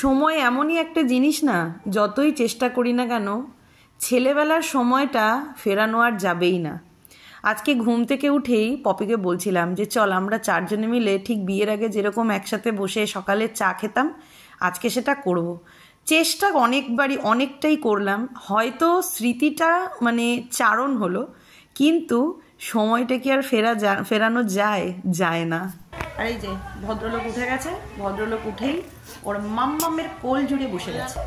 সময় এমনই একটা জিনিস না, যতই চেষ্টা করি না কেন ছেলেবেলার সময়টা ফেরানো আর যাবেই না। আজকে ঘুম থেকে উঠেই পপিকে বলছিলাম যে চল আমরা চারজনে মিলে ঠিক বিয়ের আগে যেরকম একসাথে বসে সকালে চা খেতাম, আজকে সেটা করব। চেষ্টা অনেকটাই করলাম, হয়তো স্মৃতিটা চারণ হলো, কিন্তু সময়টা কি আর ফেরানো যায় না। আর এই যে ভদ্রলোক উঠে গেছে, ভদ্রলোক উঠেই ওর মাম্মামের কোল জুড়ে বসে গেছে।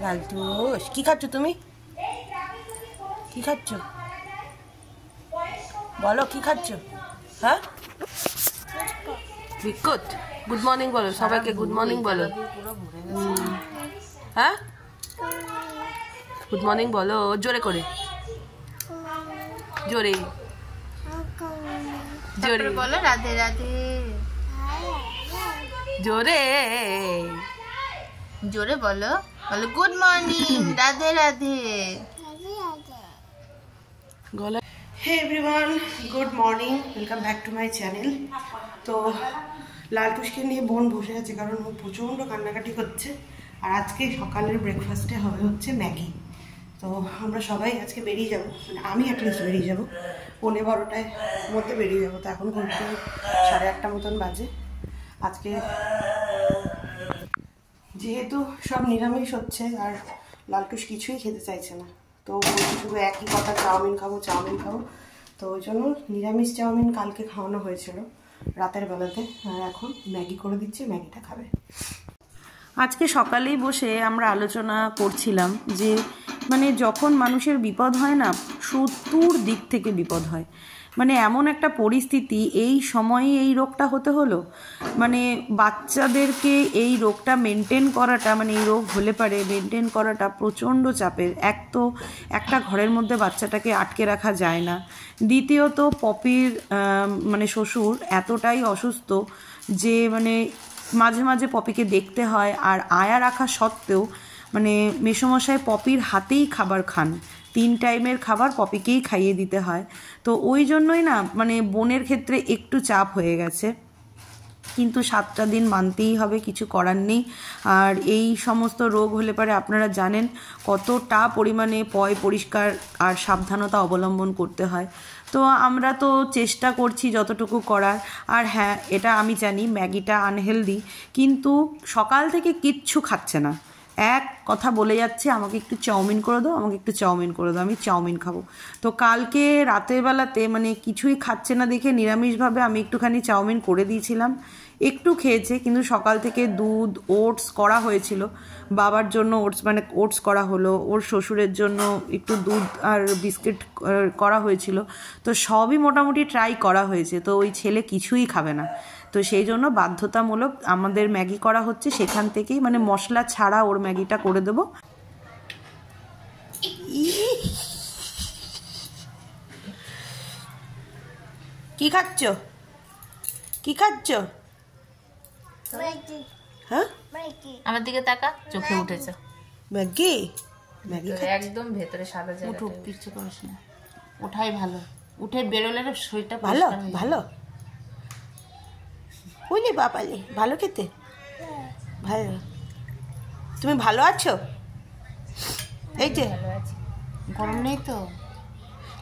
লালটুস, কি খাচ্ছ তুমি? কি খাচ্ছ বলো, কি খাচ্ছ? হ্যাঁ, বিস্কুট। গুড মর্নিং বলো সবাইকে, গুড মর্নিং বলো। হ্যাঁ, গুড মর্নিং বলো জোরে করে, জোরে জোরে বলো। রাধে রাধে, জোরে জোরে বলো। বলো good morning, Radhe Radhe. Hey everyone, good morning, welcome back to my channel. তো লালটুসকে নিয়ে বোন বসে আছে, কারণ ও প্রচণ্ড কান্নাকাটি করছে। আর আজকে সকালের ব্রেকফাস্টে হচ্ছে ম্যাগি। তো আমরা সবাই আজকে বেরিয়ে যাবো, আমি অ্যাটলিস্ট বেরিয়ে যাবো 11:30টার মধ্যে বেরিয়ে যাবো। তো এখন ঘুরতে 8:30 মতন বাজে। আজকে যেহেতু সব নিরামিষ হচ্ছে আর লালটুস কিছুই খেতে চাইছে না, তো শুধু একই কথা, চাউমিন খাবো চাউমিন খাবো। তো ওই জন্য নিরামিষ চাউমিন কালকে খাওয়ানো হয়েছিল রাতের বেলাতে, আর এখন ম্যাগি করে দিচ্ছি, ম্যাগিটা খাবে। আজকে সকালেই বসে আমরা আলোচনা করছিলাম যে যখন মানুষের বিপদ হয় না, শত্রুর দিক থেকে বিপদ হয়। এমন একটা পরিস্থিতি, এই সময়ে এই রোগটা হতে হলো, বাচ্চাদেরকে এই রোগটা মেনটেন করাটা, এই রোগ হলে পারে মেনটেন করাটা প্রচণ্ড চাপের। এক তো একটা ঘরের মধ্যে বাচ্চাটাকে আটকে রাখা যায় না, দ্বিতীয়ত পপির শ্বশুর এতটাই অসুস্থ যে মাঝে মাঝে পপিকে দেখতে হয়। আর আয়া রাখা সত্ত্বেও মেসোমশাই পপির হাতেই খাবার খান, 3 টাইমের খাবার পপিকেই খাইয়ে দিতে হয়। তো ওই জন্যই না বোনের ক্ষেত্রে একটু চাপ হয়ে গেছে, কিন্তু 7টা দিন মানতেই হবে, কিছু করার নেই। আর এই সমস্ত রোগ হলে পারে আপনারা জানেন কতটা পরিমাণে পরিষ্কার আর সাবধানতা অবলম্বন করতে হয়। তো আমরা তো চেষ্টা করছি যতটুকু করার। আর হ্যাঁ, এটা আমি জানি ম্যাগিটা আনহেলদি, কিন্তু সকাল থেকে কিচ্ছু খাচ্ছে না, এক কথা বলে যাচ্ছে আমাকে একটু চাউমিন করে দাও, আমাকে একটু চাউমিন করে দাও, আমি চাউমিন খাবো। তো কালকে রাতের বেলাতে কিছুই খাচ্ছে না দেখে নিরামিষভাবে আমি একটুখানি চাউমিন করে দিয়েছিলাম, একটু খেয়েছে। কিন্তু সকাল থেকে দুধ, ওটস করা হয়েছিল, বাবার জন্য ওটস করা হলো, ওর শ্বশুরের জন্য একটু দুধ আর বিস্কিট করা হয়েছিল। তো সবই মোটামুটি ট্রাই করা হয়েছে, তো ওই ছেলে কিছুই খাবে না। তো সেই জন্য বাধ্যতামূলক আমাদের ম্যাগি করা হচ্ছে, সেখান থেকেই মশলা ছাড়া ওর ম্যাগিটা করে দেবো। কি খাচ্ছ, কি খাচ্ছ? হ্যাঁ, আমার দিকে তাকা, চোখে উঠেছে ম্যাগি। ম্যাগি একদম ভেতরে সাদা জায়গা, কিছু করিস না, ওঠাই ভালো। উঠে বেরোলে শরীরটা ভালো ভালো। বুঝলি বাপালি, ভালো খেতে, ভালো। তুমি ভালো আছো? এই যে গরম নেই তো।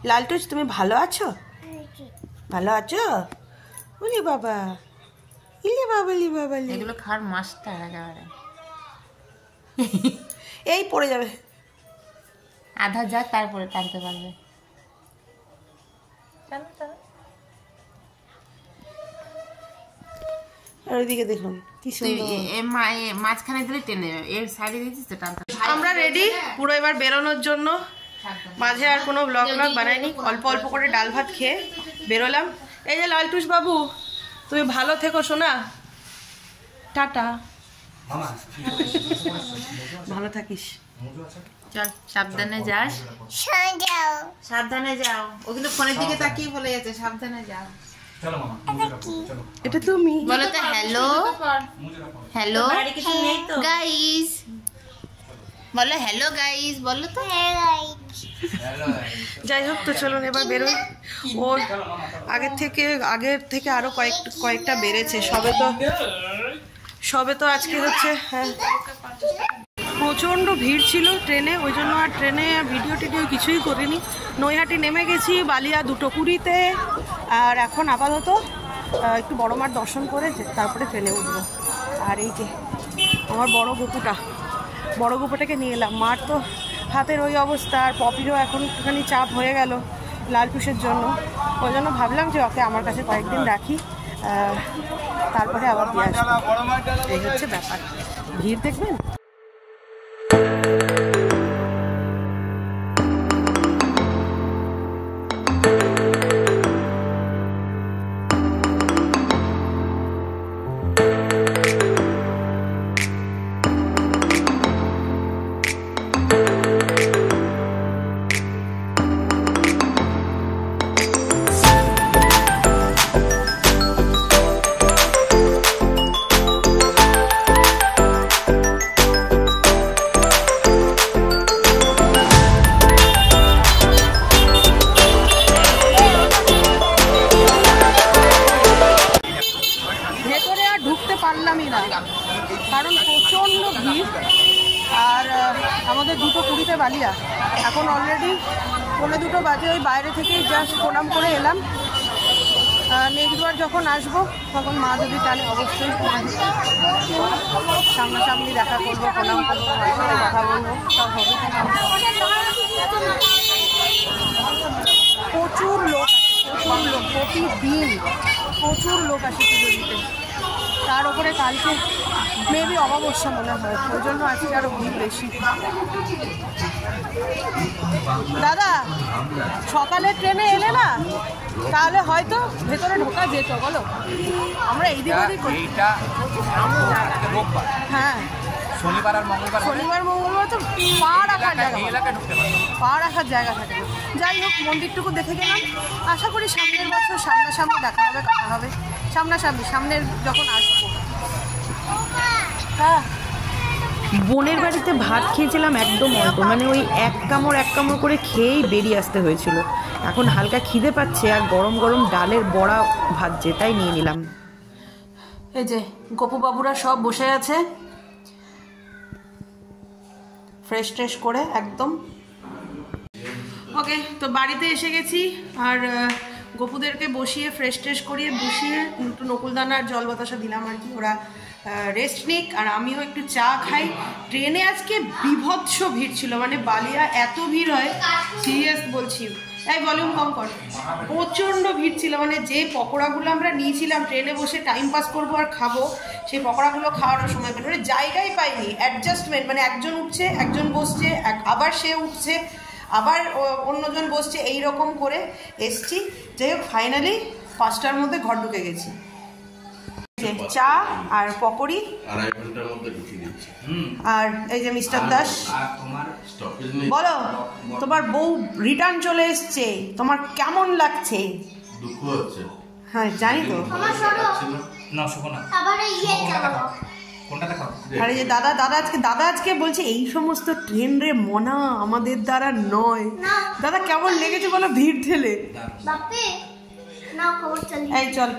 লালটুস, তুমি ভালো আছো? ভালো আছো? বুঝলি বাবা, ইলে বাবালি বাবালি, এগুলো খাওয়ার মাছটা একেবারে এই পড়ে যাবে, আধা যাক তারপরে টানতে পারবে। আর ওইদিকে দেখুন কি সুন্দর, মাঝখানে দিলে টেনে যাবে, এর সাইডে দিয়েছিস তো টানতে। আমরা রেডি পুরো এবার বেরোনোর জন্য। মাঝে আর কোনো ব্লগ বানাইনি, অল্প অল্প করে ডাল ভাত খেয়ে বেরোলাম। এই যে লালটুস বাবু, তুমি ভালো থেকো সোনা, টাটা, ভালো থাকিস। চল, সাবধানে যাস, সাবধানে যাও। ও কিন্তু ফোনের দিকে তাকিয়ে বলে যাচ্ছে সাবধানে যাও। এটা তুমি বলো তো হ্যালো, হ্যালো গাইস, বলো হ্যালো গাইস, বলো তো। যাই হোক, তো চলুন এবার বেরোই। ওর আগের থেকে আরো কয়েকটা বেড়েছে, সবে তো সবে তো আজকে হচ্ছে প্রচণ্ড ভিড় ছিল ট্রেনে, ওই জন্য আর ট্রেনে ভিডিও টিডিও কিছুই করিনি। নৈহাটি নেমে গেছি বালিয়া 2:20-তে, আর এখন আপাতত একটু বড় মার দর্শন করে তারপরে ট্রেনে উঠবো। আর এই যে আমার বড় গুপুটাকে নিয়ে এলাম। মার তো হাতের ওই অবস্থা, আর পপিরও এখন একটুখানি চাপ হয়ে গেল লালটুসের জন্য, ওই জন্য ভাবলাম যে ওকে আমার কাছে কয়েকদিন রাখি, তারপরে আবার দিয়ে আসবো। এই হচ্ছে ব্যাপার। ভিড় দেখবেন। কারণ প্রচণ্ড ভিড়, আর আমাদের 2:20-তে বালিয়া, এখন অলরেডি 1:45 বাজে। ওই বাইরে থেকেই জাস্ট প্রণাম করে এলাম। নেক্সটবার যখন আসবো তখন মা যদি টানে অবশ্যই সামনাসামনি দেখা করবো, প্রণাম করবো, মায়ের সাথে কথা বলবো, সব হবে। প্রচুর লোক প্রতিদিন প্রচুর লোক আসে পুজো দিতে। তার উপরে কালকে মেবি অমাবস্যা মনে হয়, ওই জন্য আজকে আরও ভিড় বেশি। দাদা সকালে ট্রেনে এলে না তাহলে হয়তো ভেতরে ঢোকা যেত, বলো? আমরা এই দিক ওদিক হ্যাঁ শনিবার মঙ্গলবার তো পা রাখার জায়গা থাকে। যাই হোক, মন্দিরটুকু দেখে গেলাম। আশা করি সামনের বছর সামনাসামনি দেখা হবে, কথা হবে সামনের যখন আসবো। হ্যাঁ, বোনের বাড়িতে ভাত খেয়েছিলাম একদম অল্প, মানে ওই এক কামড় করে খেয়েই বেরিয়ে আসতে হয়েছিল। এখন হালকা খিদে পাচ্ছে, আর গরম গরম ডালের বড়া ভাজছে, তাই নিয়ে নিলাম। এই যে গপু বাবুরা সব বসে আছে ফ্রেশ করে একদম। ওকে, তো বাড়িতে এসে গেছি, আর গপুদেরকে বসিয়ে ফ্রেশ করিয়ে বসিয়ে একটু নকুলদানার জল বাতাসা দিলাম আর কি, ওরা রেস্ট নিক, আর আমিও একটু চা খাই। ট্রেনে আজকে বিভৎস ভিড় ছিল, মানে বালিয়া এত ভিড় হয় সিরিয়াস বলছি, এই ভলিউম কম কর। প্রচণ্ড ভিড় ছিল, মানে যে পকোড়াগুলো আমরা নিয়েছিলাম ট্রেনে বসে টাইম পাস করবো আর খাবো, সেই পকোড়াগুলো খাওয়ানোর সময় পেল মানে জায়গায় পাইনি। অ্যাডজাস্টমেন্ট মানে একজন উঠছে, একজন বসছে, আবার সে উঠছে, আবার অন্যজন বসছে, এই রকম করে এসছি। যাই হোক, ফাইনালি 5টার মধ্যে ঘর ঢুকে গেছি। চা আর পকোড়ি, আর এই যে মিস্টার দাস। বলো, তোমার বউ রিটার্ন চলে এসছে, তোমার কেমন লাগছে? দুঃখ হচ্ছে। হ্যাঁ জানি তো। আরে যে দাদা আজকে বলছে এই সমস্ত ট্রেন রে মনা আমাদের দ্বারা নয়। দাদা কেমন লেগেছে বলো ভিড় ঠেলে? এই চল।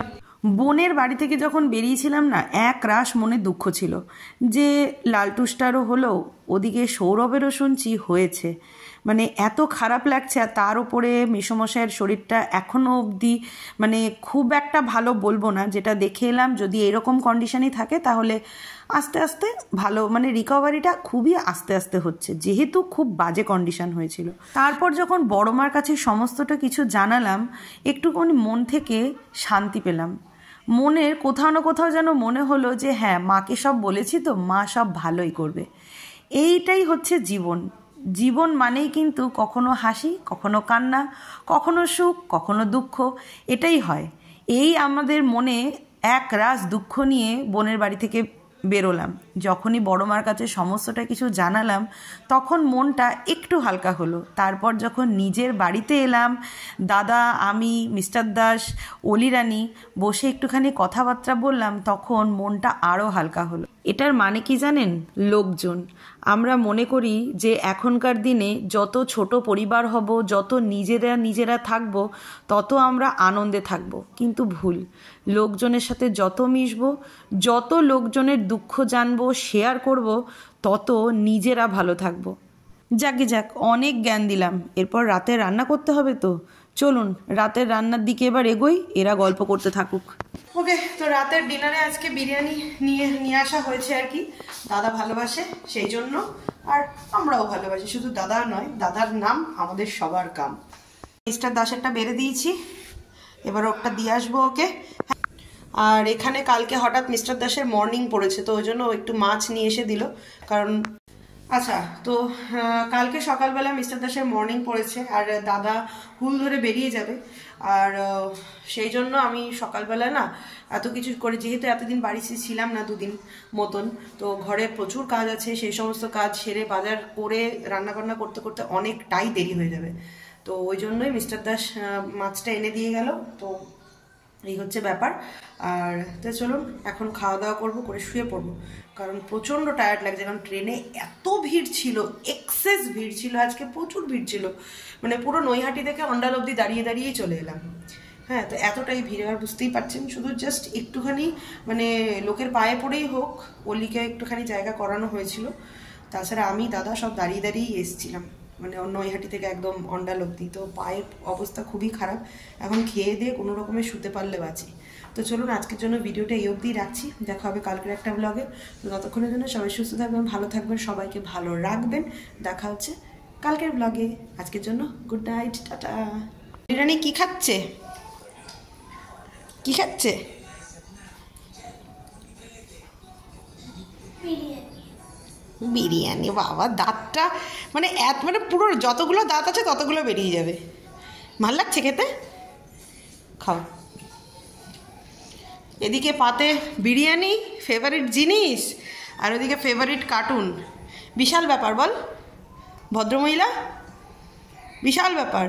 বোনের বাড়ি থেকে যখন বেরিয়েছিলাম না, এক রাশ মনে দুঃখ ছিল যে লালটুসটারও হলো, ওদিকে সৌরভেরও শুনছি হয়েছে, মানে এত খারাপ লাগছে। আর তার উপরে মেসোমশাইয়ের শরীরটা এখনও অবধি মানে খুব একটা ভালো বলবো না, যেটা দেখে এলাম যদি এরকম কন্ডিশনই থাকে তাহলে আস্তে আস্তে ভালো, মানে রিকভারিটা খুবই আস্তে আস্তে হচ্ছে, যেহেতু খুব বাজে কন্ডিশন হয়েছিল। তারপর যখন বড় মার কাছে সমস্তটা কিছু জানালাম, একটুখানি মন থেকে শান্তি পেলাম। মনের কোথাও না কোথাও যেন মনে হলো যে হ্যাঁ, মাকে সব বলেছি তো, মা সব ভালোই করবে। এইটাই হচ্ছে জীবন মানেই কিন্তু কখনো হাসি, কখনো কান্না, কখনো সুখ, কখনো দুঃখ, এটাই হয়। এই আমাদের মনে এক রাশ দুঃখ নিয়ে বোনের বাড়ি থেকে বেরোলাম। যখনই বড় মার কাছে সমস্তটা কিছু জানালাম তখন মনটা একটু হালকা হলো। তারপর যখন নিজের বাড়িতে এলাম, দাদা, আমি, মিস্টার দাস, অলি রানী বসে একটুখানি কথাবার্তা বললাম, তখন মনটা আরও হালকা হলো। এটার মানে কি জানেন? লোকজন। আমরা মনে করি যে এখনকার দিনে যত ছোট পরিবার হব, যত নিজেরা থাকব, তত আমরা আনন্দে থাকব, কিন্তু ভুল। লোকজনের সাথে যত মিশব, যত লোকজনের দুঃখ জানবো, শেয়ার করব, তত নিজেরা ভালো থাকব। যাক, অনেক জ্ঞান দিলাম। এরপর রাতে রান্না করতে হবে তো। চলুন রাতের রান্নার দিকে এবার এগোই, এরা গল্প করতে থাকুক। ওকে, তো রাতের ডিনারে আজকে বিরিয়ানি নিয়ে আসা হয়েছে আর কি। দাদা ভালোবাসে সেই জন্য, আর আমরাও ভালোবাসি। শুধু দাদা নয়, দাদার নাম আমাদের সবার কাম। মিস্টার দাসেরটা বেড়ে দিয়েছি, এবার ওটা দিয়ে আসবো ওকে। আর এখানে কালকে হঠাৎ মিস্টার দাসের মর্নিং পড়েছে, তো ওই জন্য একটু মাছ নিয়ে এসে দিল। কারণ আচ্ছা, তো কালকে সকালবেলা মিস্টার দাসের মর্নিং পড়েছে, আর দাদা হুল ধরে বেরিয়ে যাবে। আর সেই জন্য আমি সকালবেলা না এত কিছু করে, যেহেতু এতদিন বাড়ি ছিলাম না, 2 দিন মতন, তো ঘরে প্রচুর কাজ আছে, সেই সমস্ত কাজ সেরে বাজার করে রান্নাবান্না করতে করতে অনেকটাই দেরি হয়ে যাবে। তো ওই জন্যই মিস্টার দাস মাছটা এনে দিয়ে গেল। তো এই হচ্ছে ব্যাপার। আর তো চলুন এখন খাওয়া দাওয়া করবো, করে শুয়ে পড়বো, কারণ প্রচণ্ড টায়ার্ড লাগছে। কারণ ট্রেনে এত ভিড় ছিল, এক্সেস ভিড় ছিল আজকে, প্রচুর ভিড় ছিল। মানে পুরো নৈহাটি থেকে অন্ডাল অবধি দাঁড়িয়েই চলে এলাম। হ্যাঁ, তো এতটাই ভিড়, আর বুঝতেই পারছেন, শুধু জাস্ট একটুখানি মানে লোকের পায়ে পড়েই হোক অলিকে একটুখানি জায়গা করানো হয়েছিল। তাছাড়া আমি দাদা সব দাঁড়িয়েই এসেছিলাম, মানে নৈহাটি থেকে একদম অন্ডাল অবধি। তো পায়ের অবস্থা খুবই খারাপ, এখন খেয়ে দিয়ে কোনো রকমে শুতে পারলে বাঁচি। তো চলুন আজকের জন্য ভিডিওটা এই অবধিই রাখছি, দেখা হবে কালকের একটা ব্লগে। তো ততক্ষণের জন্য সবাই সুস্থ থাকবেন, ভালো থাকবেন, সবাইকে ভালো রাখবেন। দেখা হচ্ছে কালকের ব্লগে। আজকের জন্য গুড নাইট, টাটা। বিরিয়ানি কি খাচ্ছে? বিরিয়ানি। বাবা, দাঁতটা মানে পুরো যতগুলো দাঁত আছে ততগুলো বেরিয়ে যাবে। ভাল লাগছে খেতে? খাও। এদিকে পাতে বিরিয়ানি, ফেভারিট জিনিস, আর ওদিকে ফেভারিট কার্টুন। বিশাল ব্যাপার বল ভদ্রমহিলা, বিশাল ব্যাপার।